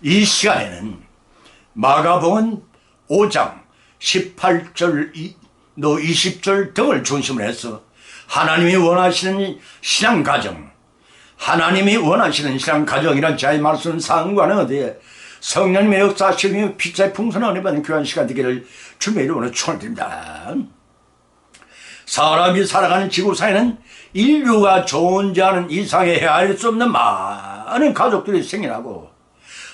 이 시간에는 마가복음 5장 18절, 20절 등을 중심으로 해서 하나님이 원하시는 신앙가정, 하나님이 원하시는 신앙가정이란 자의 말씀 상관없이 성령님의 역사하심이 피차의 풍성한 은혜 받는 귀한 시간 되기를 주님의 이름으로 축원드립니다. 사람이 살아가는 지구상에는 인류가 존재하는 이상에 헤아릴 수 없는 많은 가족들이 생겨나고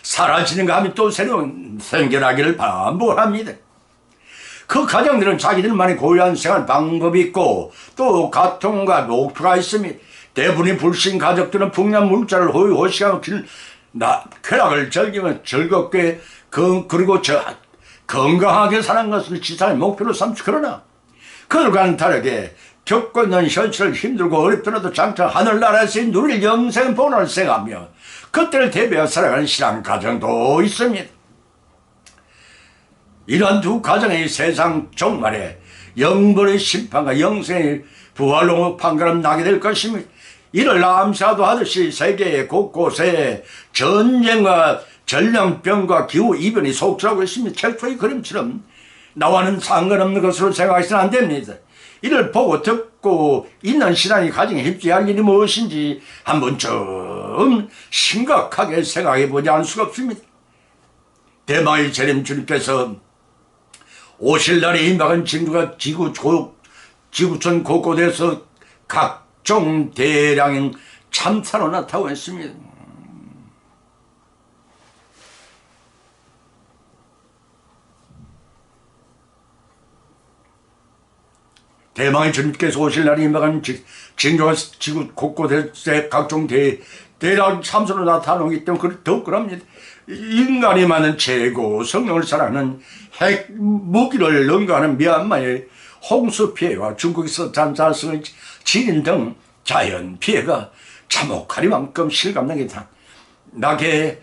사라지는가 하면 또 새로운 생겨나기를 반복합니다. 그 가정들은 자기들만의 고유한 생활 방법이 있고 또 가통과 목표가 있습니다. 대부분의 불신 가족들은 풍요한 물자를 호의호식하고 쾌락을 즐기며 즐겁게 그리고 건강하게 사는 것을 지상의 목표로 삼지. 그러나 그들과는 다르게 겪고 있는 현실을 힘들고 어렵더라도 장차 하늘나라에서 누릴 영생 본을 생각하며 그때를 대비하여 살아가는 신앙 가정도 있습니다. 이러한 두 가정의 세상 종말에 영벌의 심판과 영생의 부활로 판가름 나게 될 것입니다. 이를 암시하도 하듯이 세계 곳곳에 전쟁과 전염병과 기후 이변이 속출하고 있습니다. 첼소의 그림처럼 나와는 상관없는 것으로 생각해서는 안 됩니다. 이를 보고 듣고 있는 신앙이 가정에 힘써야 할 일이 무엇인지 한 번쯤 심각하게 생각해 보지 않을 수가 없습니다. 대마의 재림 주님께서 오실 날에 임박한 징조가 지구촌 곳곳에서 각종 대량의 참사로 나타나고 있습니다. 대망의 주님께서 오실 날에 임박한 징조가 지구 곳곳에 각종 대량 참사로 나타나기 때문에 더욱 그럽니다. 인간이 만든 최고 성령을 사랑하는 핵 무기를 능가하는 미얀마의 홍수 피해와 중국에서 잔자성을 지린 등 자연 피해가 참혹하리만큼 실감나게 나게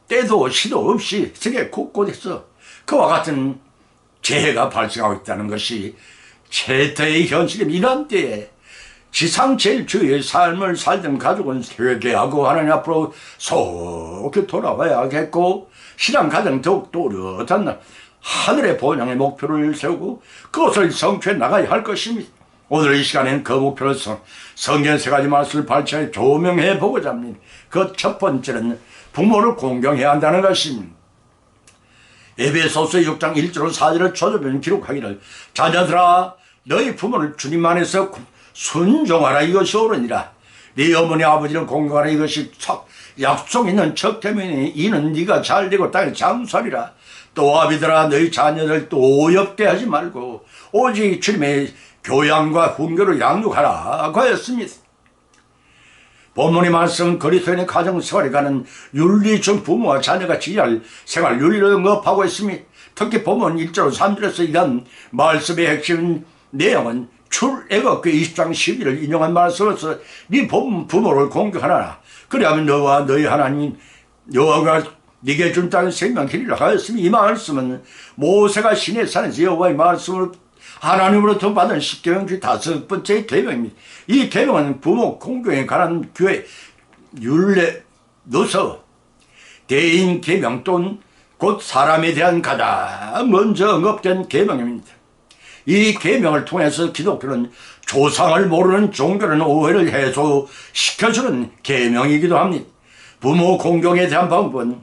때도 시도 없이 세계 곳곳에서 그와 같은 재해가 발생하고 있다는 것이 최대의 현실입니다. 이런 때에 지상 제일 주의 삶을 살던 가족은 회개하고 하나님 앞으로 속히 돌아와야겠고 신앙 가정 더욱 또렷한 하늘의 본향의 목표를 세우고 그것을 성취해 나가야 할 것입니다. 오늘 이 시간에는 그 목표를 성경 세 가지 말씀을 발췌해 조명해 보고자 합니다. 그 첫 번째는 부모를 공경해야 한다는 것입니다. 에베소서 6장 1절 4절을 초조변 기록하기를 자녀들아 너희 부모를 주님 안에서 순종하라 이것이 옳으니라. 네 어머니 아버지를 공경하라 이것이 약속 있는 첫 계명이니 이는 네가 잘되고 땅에 장수하리라. 또 아비들아 너희 자녀들 또 오엽게 하지 말고 오직 주님의 교양과 훈계로 양육하라 하였습니다. 본문의 말씀 그리스도인의 가정생활에 가는 윤리 중 부모와 자녀가 지휘할 생활 윤리를 언급하고 있습니다. 특히 본문 1절 3절에서 이런 말씀의 핵심 내용은 출애굽기 20장 12를 인용한 말씀으로서 네 부모를 공경하라. 그리하면 너와 너희 하나님 여호와가 네게 준 땅에 생명하리라 하였으니 이 말씀은 모세가 시내 산에서 여호와의 말씀을 하나님으로부터 받은 십계명 중 5번째 계명입니다. 이 계명은 부모 공경에 관한 교회 율례로서 대인 계명 또는 곧 사람에 대한 가장 먼저 언급된 계명입니다. 이 계명을 통해서 기독교는 조상을 모르는 종교는 오해를 해소시켜주는 계명이기도 합니다. 부모 공경에 대한 방법은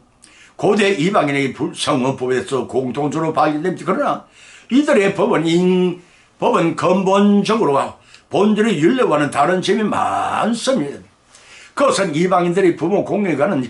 고대 이방인의 성문법에서 공통적으로 발견됩니다. 그러나 이들의 법은 근본적으로 본질의 율례와는 다른 점이 많습니다. 그것은 이방인들이 부모 공경에 관한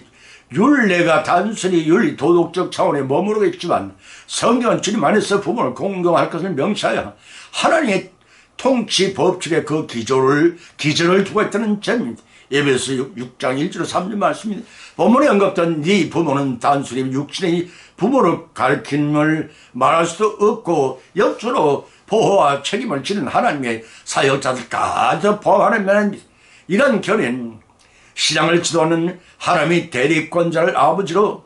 율례가 단순히 윤리 도덕적 차원에 머무르고 있지만 성경은 주님 안에서 부모를 공경할 것을 명시하여 하나님의 통치 법칙에 그 기준을 두고 있다는 점입니다. 에베소 6장 1절 3절 말씀입니다. 본문에 언급된 네 부모는 단순히 육신의 부모를 가르침을 말할 수도 없고 옆으로 보호와 책임을 지는 하나님의 사역자들까지 포함하는 면입니다. 이런 견해는 신앙을 지도하는 하나님의 대리권자를 아버지로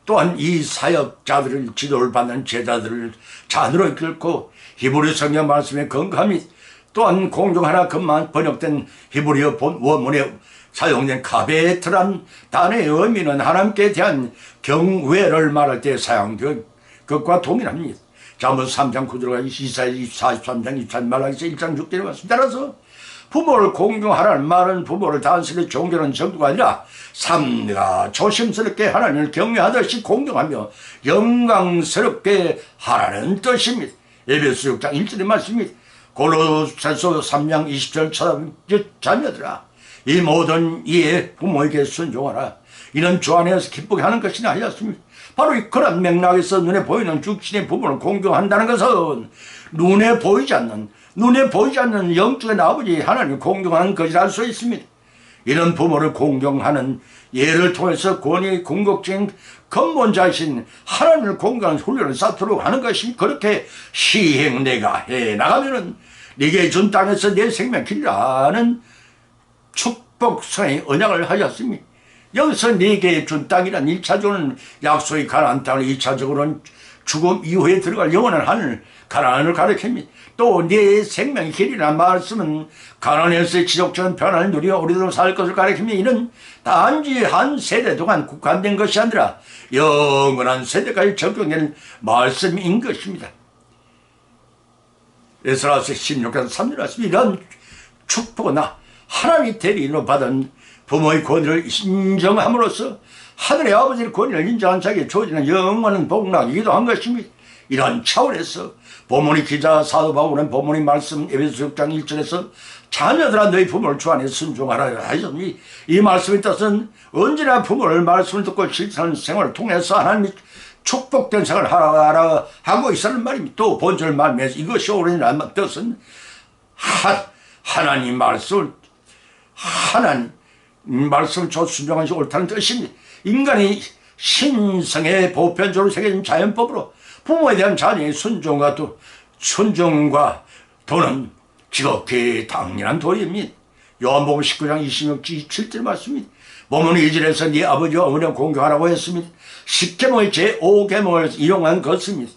또한 이 사역자들을 지도를 받는 제자들을 자녀로 이끌고 히브리 성경 말씀에 건강함이 또한 공경하라 그만 번역된 히브리어 본 원문에 사용된 카베트란 단어의 의미는 하나님께 대한 경외를 말할 때 사용된 것과 동일합니다. 잠언 3장 9절과 이사야 43장 23절 말라기서 1장 6절에 왔습니다. 따라서 부모를 공경하라는 말은 부모를 단순히 존경하는 정도가 아니라 삼가 조심스럽게 하나님을 경외하듯이 공경하며 영광스럽게 하라는 뜻입니다. 에베소 6장 1절의 말씀입니다. 골로새서 3장 20절 자녀들아 이 모든 이에 부모에게 순종하라. 이는 주 안에서 기쁘게 하는 것이나 하였습니다. 바로 이 그런 맥락에서 눈에 보이는 육신의 부모를 공경한다는 것은 눈에 보이지 않는 영적인 아버지 하나님을 공경하는 것이라 할 수 있습니다. 이런 부모를 공경하는 예를 통해서 권위 궁극적인 근본자이신 하나님을 공경하는 훈련을 쌓도록 하는 것이 그렇게 시행 내가 해나가면은 네게 준 땅에서 내 생명 길이라는 축복성의 언약을 하셨습니다. 여기서 네게 준 땅이란 1차적으로는 약속의 가나안 땅을 2차적으로는 죽음 이후에 들어갈 영원한 하늘 가나안을 가리킵니다. 또 네 생명의 길이라는 말씀은 가나안에서의 지속적인 변화를 누리어 오래도록 살 것을 가리킵니다. 이는 단지 한 세대 동안 국한된 것이 아니라 영원한 세대까지 적용된 말씀인 것입니다. 에스라서 16장 3절 말씀 이런 축복은 하나님의 대리인으로 받은 부모의 권위를 인정함으로써 하늘의 아버지의 권위를 인정한 자에게 주어지는 영원한 복락이기도 한 것입니다. 이러한 차원에서 본문의 기자 사도 바울은 본문의 말씀 에베소 6장 1절에서 자녀들아 너희 부모를 주 안에 순종하라 하셨니 이 말씀의 뜻은 언제나 부모를 말씀을 듣고 실천하는 생활을 통해서 하나님이 축복된 생활을 하라 하고 있다는 말입니다. 또 본절 말미에서 이것이 옳으니라는 뜻은 하나님 말씀을 순종하는 것이 옳다는 뜻입니다. 인간이 신성의 보편적으로 새겨진 자연법으로 부모에 대한 자녀의 순종과 도는 지극히 당연한 도리입니다. 요한복음 19장 26절 말씀입니다. 본문 2절에서 네 아버지와 어머니를 공경하라고 했습니다. 10계명의 제5계명을 이용한 것입니다.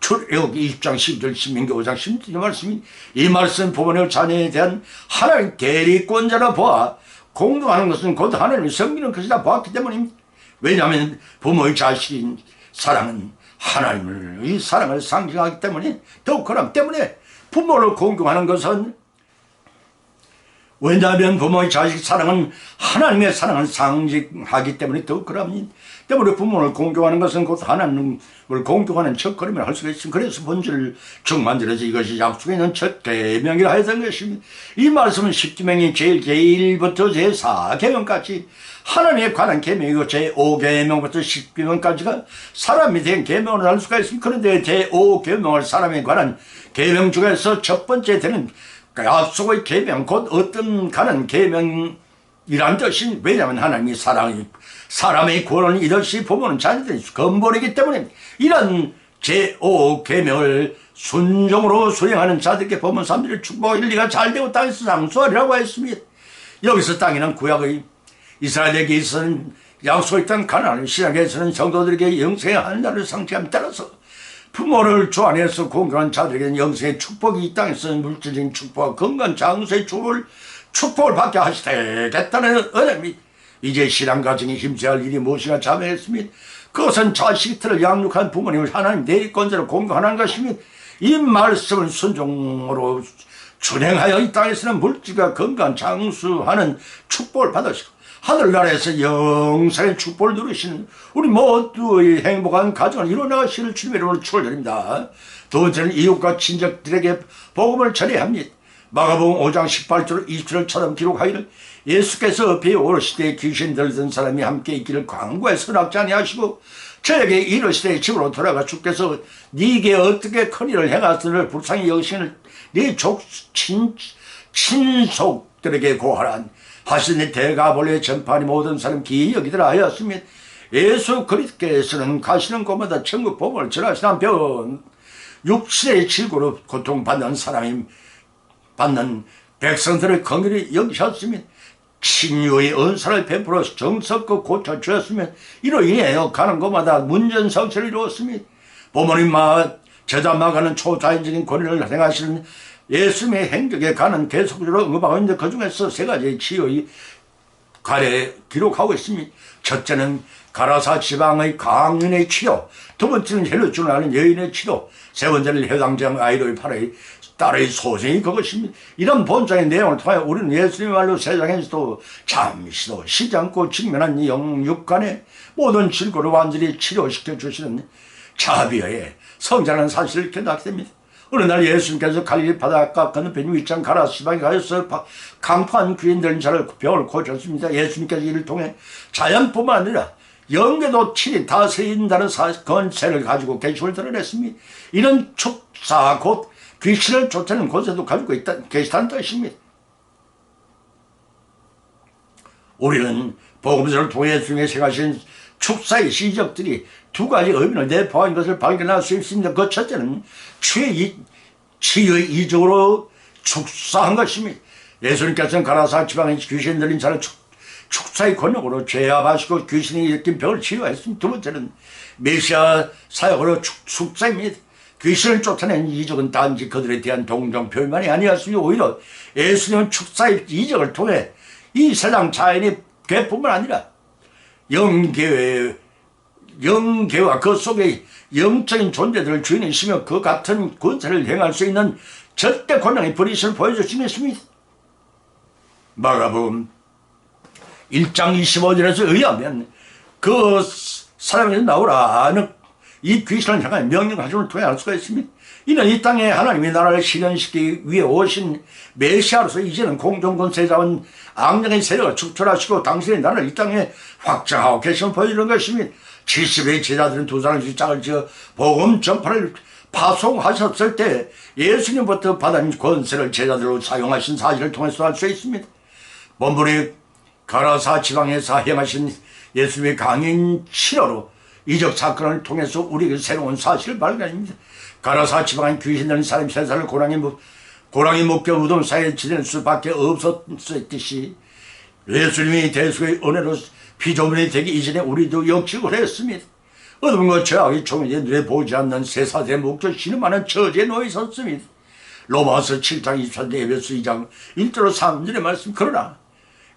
출애굽기 20장 12절 신명기 5장 16절 말씀입니다. 이 말씀 부모님 자녀에 대한 하나님 대리권자라 보아 공경하는 것은 곧 하나님을 섬기는 것이다 보았기 때문입니다. 왜냐하면 부모의 자식인 사랑은 하나님의 사랑을 상징하기 때문에 더욱 그렇기 때문에 부모를 공경하는 것은 왜냐하면 부모의 자식 사랑은 하나님의 사랑을 상징하기 때문에 더욱 그럽니다. 때문에 부모를 공경하는 것은 곧 하나님을 공경하는 첫걸음을 할 수가 있습니다. 그래서 본질 중만절에서 이것이 약속에 있는 첫 계명이라 했던 것입니다. 이 말씀은 10계명이 제1부터 제4계명까지 하나님에 관한 계명이고 제5계명부터 10계명까지가 사람에 대한 계명을 할 수가 있습니다. 그런데 제5계명을 사람에 관한 계명 중에서 첫 번째 되는 약속의 계명 곧 어떤 가는 계명이란 뜻이 왜냐하면 하나님이 사람의 구원을 이것이 부모는 자녀들의 근본이기 때문에 이런 제5계명을 순종으로 수행하는 자들에게 부모 사람들의 축복의 일리가 잘되고 땅에서 장수하리라고 했습니다. 여기서 땅에는 구약의 이스라엘에게 있어서는 약속의 땅 가나안 신약에서는 성도들에게 영생의 하늘나라를 상징함에 따라서 부모를 주 안에서 공경한 자들에게는 영생의 축복이 이 땅에서는 물질적인 축복과 건강 장수의 축복을 받게 하시겠다는 은혜입니다. 이제 신앙가정에 힘써야 할 일이 무엇이나 자명했습니다. 그것은 자식들을 양육한 부모님을 하나님 대리권자로 공경하는 것입니다. 이 말씀을 순종으로 준행하여 이 땅에서는 물질과 건강 장수하는 축복을 받으시고 하늘나라에서 영생의 축복을 누리시는 우리 모두의 행복한 가정을 이루어나가시는 주님의 이름으로 축원드립니다. 두 번째는 이웃과 친척들에게 복음을 전해야 합니다. 마가복음 5장 18절 20절처럼 기록하기를 예수께서 배 오르시되 귀신 들던 사람이 함께 있기를 광고에 선악지 아니하시고 저에게 이르시되 집으로 돌아가 주께서 네게 어떻게 큰일을 행하였으를 불쌍히 여기시는 네 친속들에게 고하라 하시니 대가볼레 전파니 모든 사람 기이 여기더라 하였습니다. 예수 그리스도께서는 가시는 곳마다 천국 복음을 전하시는 한편 육신의 질고로 고통받는 사람이 받는 백성들을 긍휼히 여기셨으면 친유의 은사를 베풀어 정석껏 고쳐주었으면 이로 인하여 가는 곳마다 문전성시를 이루었습니다. 부모님 제자 마가는 초자연적인 권위를 행하시는 예수님의 행적에 관한 계속적으로 언급하고 있는데 그 중에서 세 가지 치유의 가래 기록하고 있습니다. 첫째는 가라사 지방의 강인의 치료, 두 번째는 헬로준을 아는 여인의 치료, 세 번째는 해당장 아이로의 팔의 딸의 소생이 그것입니다. 이런 본장의 내용을 통해 우리는 예수님의 말로 세상에서도 잠시도 쉬지 않고 직면한 이 영육간의 모든 질고를 완전히 치료시켜 주시는 자비의 성자라는 사실을 깨닫게 됩니다. 어느 날 예수님께서 갈릴리 바닷가 건너편 위장 가라 시방에 가셔서 강포한 귀인들 자를 병을 고쳤습니다. 예수님께서 이를 통해 자연뿐만 아니라 영계도 친히 다스린다는 건세를 가지고 계시를 드러냈습니다. 이런 축사 곧 귀신을 쫓아내는 권세도 가지고 계시다는 뜻입니다. 우리는 복음서를 통해 예수님의 생하신 축사의 시적들이 두 가지 의미를 내포한 것을 발견할 수 있습니다. 그 첫째는 치유의 이적으로 축사한 것입니다. 예수님께서는 가라사 지방에 귀신 들린 자를 축사의 권력으로 죄압하시고 귀신이 일으킨 병을 치유했습니다. 두 번째는 메시아 사역으로 축사입니다. 귀신을 쫓아낸 이적은 단지 그들에 대한 동정 표현만이 아니었으며 오히려 예수님은 축사의 이적을 통해 이 세상 자연의 괴뿐만 아니라 영계와 그 속에 영적인 존재들을 주인이시며 그 같은 권세를 행할 수 있는 절대 권능의 버리심을 보여주시겠습니다. 마가복음 1장 25절에서 의하면 그 사람에서 나오라는 이 귀신을 향한 명령하심을 통해 알 수가 있습니다. 이는 이 땅에 하나님의 나라를 실현시키기 위해 오신 메시아로서 이제는 공동권세자원 악령의 세력을 축출하시고 당신의 나라를 이 땅에 확장하고 계심을 보여주는 것입니다. 70의 제자들은 두 사람씩 짝을 지어 복음 전파를 파송하셨을 때 예수님부터 받은 권세를 제자들로 사용하신 사실을 통해서 알 수 있습니다. 본문의 가라사 지방에서 행하신 예수님의 강인 치료로 이적 사건을 통해서 우리에게 새로운 사실을 발견합니다. 가라사 지방의 귀신 들린 사람 세 사람을 고랑이 묶여 무덤 사이에 지낼 수밖에 없었듯이 예수님이 대수의 은혜로 피조물이 되기 이전에 우리도 역시 그랬습니다. 어둠과 죄악이 총에 눈에 보이지 않는 세사대 목적 신음하는 처지에 놓여 있었습니다. 로마서 7장 24절 에베소 2장 1절로 3절의 말씀. 그러나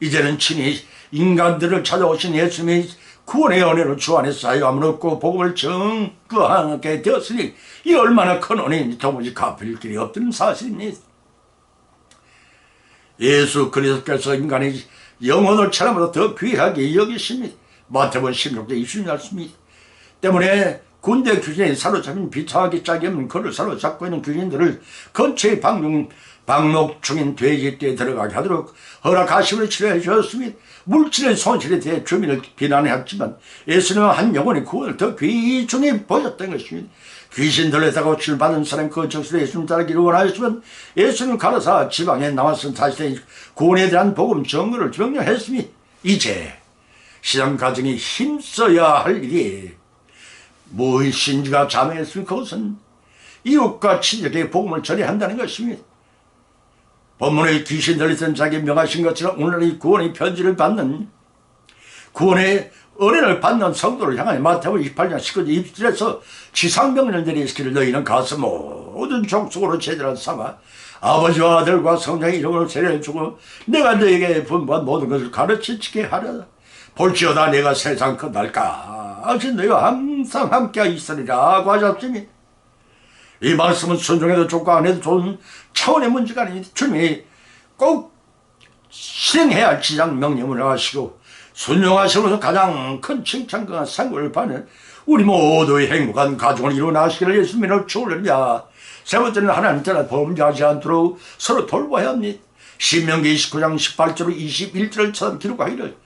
이제는 친히 인간들을 찾아오신 예수님이 구원의 은혜로 주 안에 사유함을 얻고 복음을 증거하게 되었으니 이 얼마나 큰 은혜인지 도무지 갚을 길이 없다는 사실입니다. 예수 그리스도께서 인간의 영혼을 사람보다 더 귀하게 여기십니다. 마태복음 16장 20말씀입니다. 때문에 군대 귀신에 사로잡힌 비참하게 짝이 없는 그를 사로잡고 있는 귀신들을 근처의 방목 중인 돼지떼에 들어가게 하도록 허락하심을 치료해 주었습니다. 물질의 손실에 대해 주민을 비난했지만 예수님은 한 영혼의 구원을 더 귀중히 보셨던 것입니다. 귀신들에다가 고침받은 사람이 그 적시로 예수님 따르기를 원하였으면 예수님 가라사 지방에 나와서 사실의 구원에 대한 복음 증거를 명령했으니 이제 신앙 가정이 힘써야 할 일이 무엇인지가 자명했으면 그것은 이웃과 친족에게 복음을 전해한다는 것입니다. 본문의 귀신 들리던 자기 명하신 것처럼 오늘 이 구원의 편지를 받는 구원의 은혜를 받는 성도를 향하여 마태복음 28장 19절 20절에서 지상명령을 내리시기를 너희는 가서 모든 족속으로 제자를 삼아 아버지와 아들과 성령의 이름으로 세례를 주고 내가 너에게 분부한 모든 것을 가르치게 하려다. 볼지어다 내가 세상 끝날까지 너희와 항상 함께 있으리라고 하셨으니 이 말씀은 순종해도 좋고 안 해도 좋은 차원의 문제가 아닙니다. 주님이 꼭 실행해야 할 지상 명령을 하시고 순종하시면서 가장 큰 칭찬과 상급을 받는 우리 모두의 행복한 가정을 이루어나시기를 예수님으로 축원합니다. 세 번째는 하나님 따라 범죄하지 않도록 서로 돌봐야 합니다. 신명기 29장 18절 21절처럼 기록하기를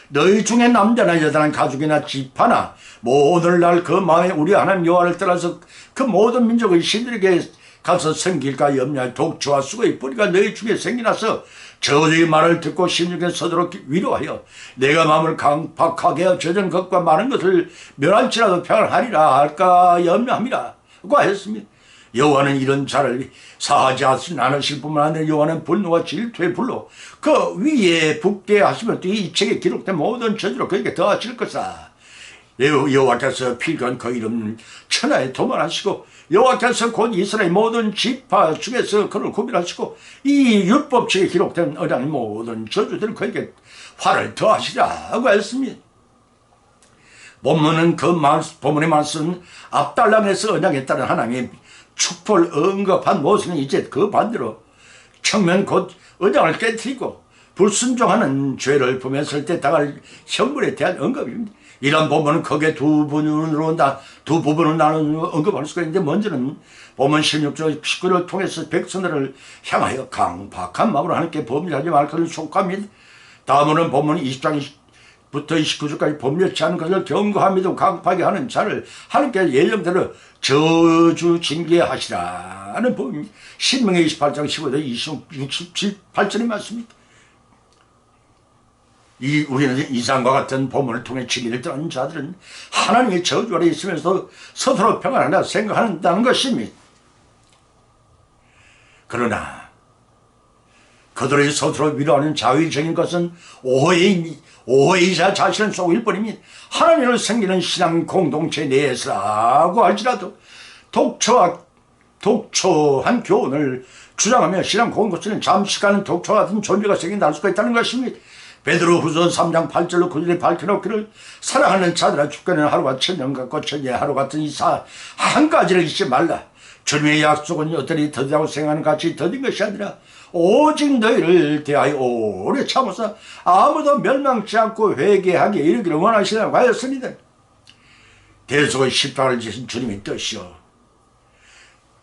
너희 중에 남자나 여자나 가족이나 집하나 모든 날 그 마음에 우리 하나님 여호와를 따라서 그 모든 민족의 신들에게 가서 섬길까 염려할 독주와 수고의 뿌리가 너희 중에 생겨나서 저주의 말을 듣고 심령에 서도록 위로하여 내가 마음을 강팍하게 하여 저전 것과 많은 것을 멸할지라도 평안하리라 할까 염려합니다. 고 하였습니다. 여호와는 이런 자를 사하지 않으실 뿐만 아니라 여호와는 분노와 질투의 불로 그 위에 붓게 하시면 또 이 책에 기록된 모든 저주로 그에게 더하실 것이다. 여호와께서 필요한 그 이름 천하에 도말하시고 여호와께서 곧 이스라엘 모든 지파 중에서 그를 구별하시고 이 율법책에 기록된 언약의 모든 저주들을 그에게 화를 더하시라고 했습니다. 본문은 본문의 말씀 압달람에서 언약에 따른 하나님의 축복을 언급한 모습은 이제 그 반대로 청면 곧 언약을 깨뜨리고 불순종하는 죄를 범했을 때 당할 형벌에 대한 언급입니다. 이런 본문은 크게 두 부분으로 나누어 언급할 수가 있는데, 먼저는 본문 16절 19절을 통해서 백성들을 향하여 강박한 마음으로 하나님께 범죄하지 말 것을 촉구합니다. 다음으로는 본문 20장부터 29절까지 범죄치 않은 것을 경고함에도 강박하게 하는 자를 하나님께 예정대로 저주 징계하시라는 법입니다. 신명기 28장 15절 67, 8절의 말씀입니다. 우리는 이상과 같은 본문을 통해 진리를 듣는 자들은 하나님의 저주 아래 있으면서 스스로 평안하라 생각한다는 것입니다. 그러나 그들의 스스로 위로하는 자의적인 것은 오해이자 자신을 속일 뿐입니다. 하나님을 섬기는 신앙 공동체 내에서라고 할지라도 독초한 교훈을 주장하며 신앙 공동체는 잠시간은 독초 같은 존재가 생긴다 수가 있다는 것입니다. 베드로후서 3장 8절로 9절에 밝혀놓기를 사랑하는 자들아 주께는 하루가 천년 같고 천년의 하루 같은 이 한 가지를 잊지 말라. 주님의 약속은 여전히 더디다고 생각하는 같이 더딘 것이 아니라 오직 너희를 대하여 오래 참으사 아무도 멸망치 않고 회개하게 이르기를 원하시라고 하였습니다. 대속의 십자가를 지신 주님의 뜻이요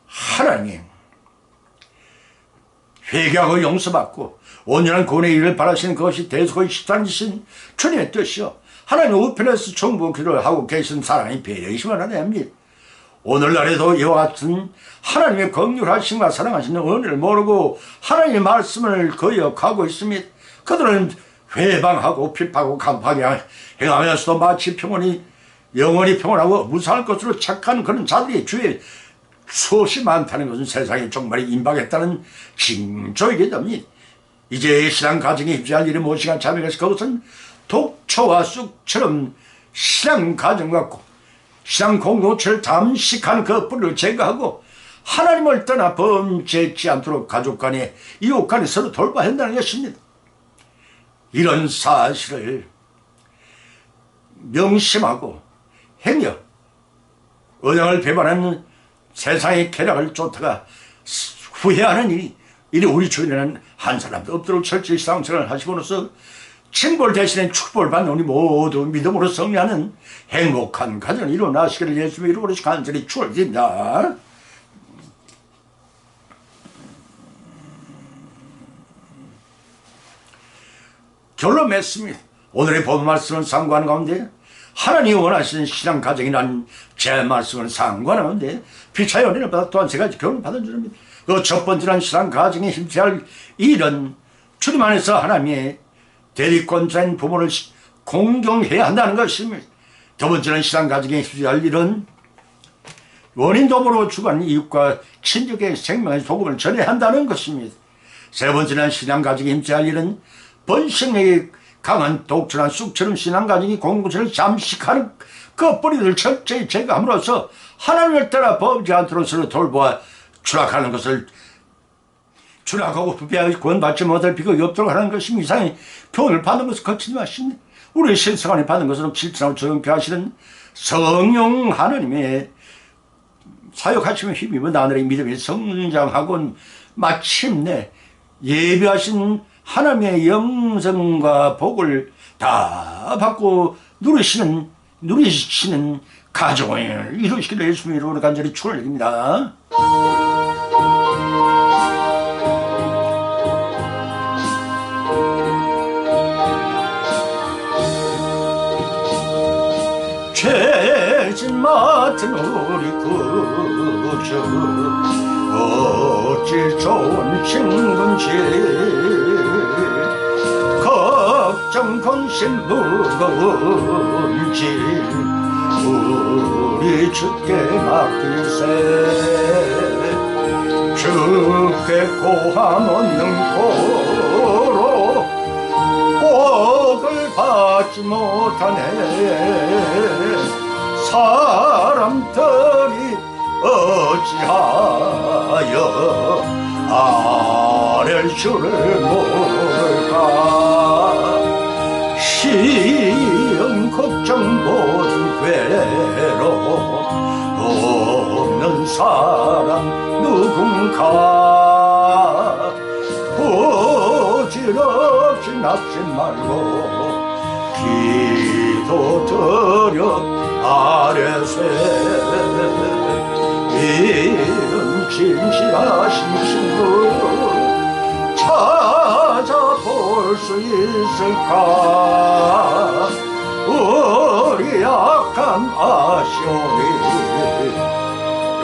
하나님 회개하고 용서받고 온전한 구원에 이르를 바라시는 그것이 대속의 십자가이신 주님의 뜻이요 하나님 우편에서 정부 기도를 하고 계신 사랑의 배려이시면 하나님, 오늘날에도 이와 같은 하나님의 긍휼하심과 사랑하시는 은혜를 모르고 하나님의 말씀을 거역하고 있습니다. 그들은 회방하고 비판하고 간파하게 행하면서도 마치 영원히 평온하고 무사할 것으로 착한 그런 자들이 주의 수없이 많다는 것은 세상에 정말 임박했다는 징조이게 됩니다. 이제 신앙 가정에 입지할 일이 무엇이가 자명해서 그것은 독초와 쑥처럼 신앙 가정과 신앙 공동체를 잠식한 그 뿌리를 제거하고 하나님을 떠나 범죄치 않도록 가족 간에 이웃 간에 서로 돌봐야 한다는 것입니다. 이런 사실을 명심하고 행여 언약을 배반하는 세상의 쾌락을 쫓다가 후회하는 일이 우리 주변에는 한 사람도 없도록 철저히 신앙생활을 하시고로서 징벌 대신에 축복을 받는 우리 모두 믿음으로 승리하는 행복한 가정을 이루어나시기를 예수님의 이름으로 간절히 축원드립니다. 결론 맺습니다. 오늘의 본 말씀을 상고하는 가운데 하나님이 원하시는 신앙 가정이라는 제 말씀을 상고하는 가운데 피차의 은혜를 받아 또한 세 가지 교훈을 받은 줄입니다. 그 첫 번째는 신앙 가정에 힘써야 할 일은 주님 안에서 하나님의 대리권자인 부모를 공경해야 한다는 것입니다. 두 번째는 신앙 가정에 힘써야 할 일은 원인도모로 죽은 이웃과 친족의 생명의 소금을 전해야 한다는 것입니다. 세 번째는 신앙 가정에 힘써야 할 일은 번식력이 강한 독초나 쑥처럼 신앙 가정이 공동체를 잠식하는 그 뿌리들을 철저히 제거함으로써 하나님을 따라 범죄 않도록 서로 돌보아 추락하는 것을 추락하고 부패하고 구원받지 못할 비극이 없도록 하는 것이 이상의 표현을 받는 것을 거치지 마십니다. 우리 실성 안에 받는 것으로 실천하고 조용케 하시는 성령 하나님의 사역하시며 힘입어 나날의 믿음이 성장하고 마침내 예비하신 하나님의 영성과 복을 다 받고 누리시는 가정을 이루시기를 예수님의 이름으로 간절히 축원드립니다. 죄진 맡은 우리 구주 어찌 좋은 친구인지 걱정 근심 무거운지 우리 주께 맡길세. 주께 고함 얻는 고로 꼭을 받지 못하네. 사람들이 어찌하여 아랠 줄을 모를까. 시험 걱정 모든 괴로움 없는 사람 누군가. 부질없이 낙심 말고 기도 드려 아뢰세. 이런 진실하신 친구 찾아볼 수 있을까. 우리 약함 아시오니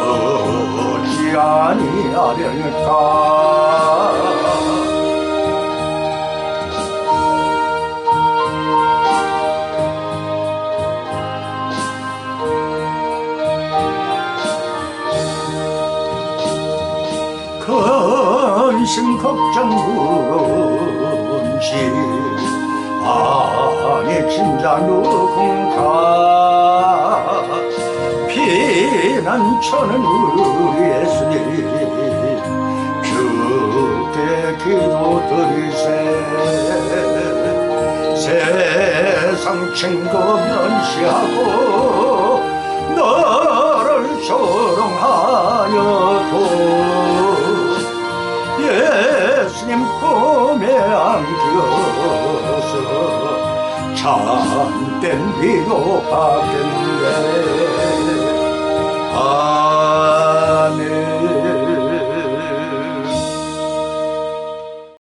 어찌 아니하려니까. 근심 걱정 문시 아니 진짜 누군가. 피난처는 우리 예수님 주께 기도드리세. 세상 친구 면시하고 너를 조롱하여도 예수님 품에 안겨서 참된 위로받겠네. 아멘.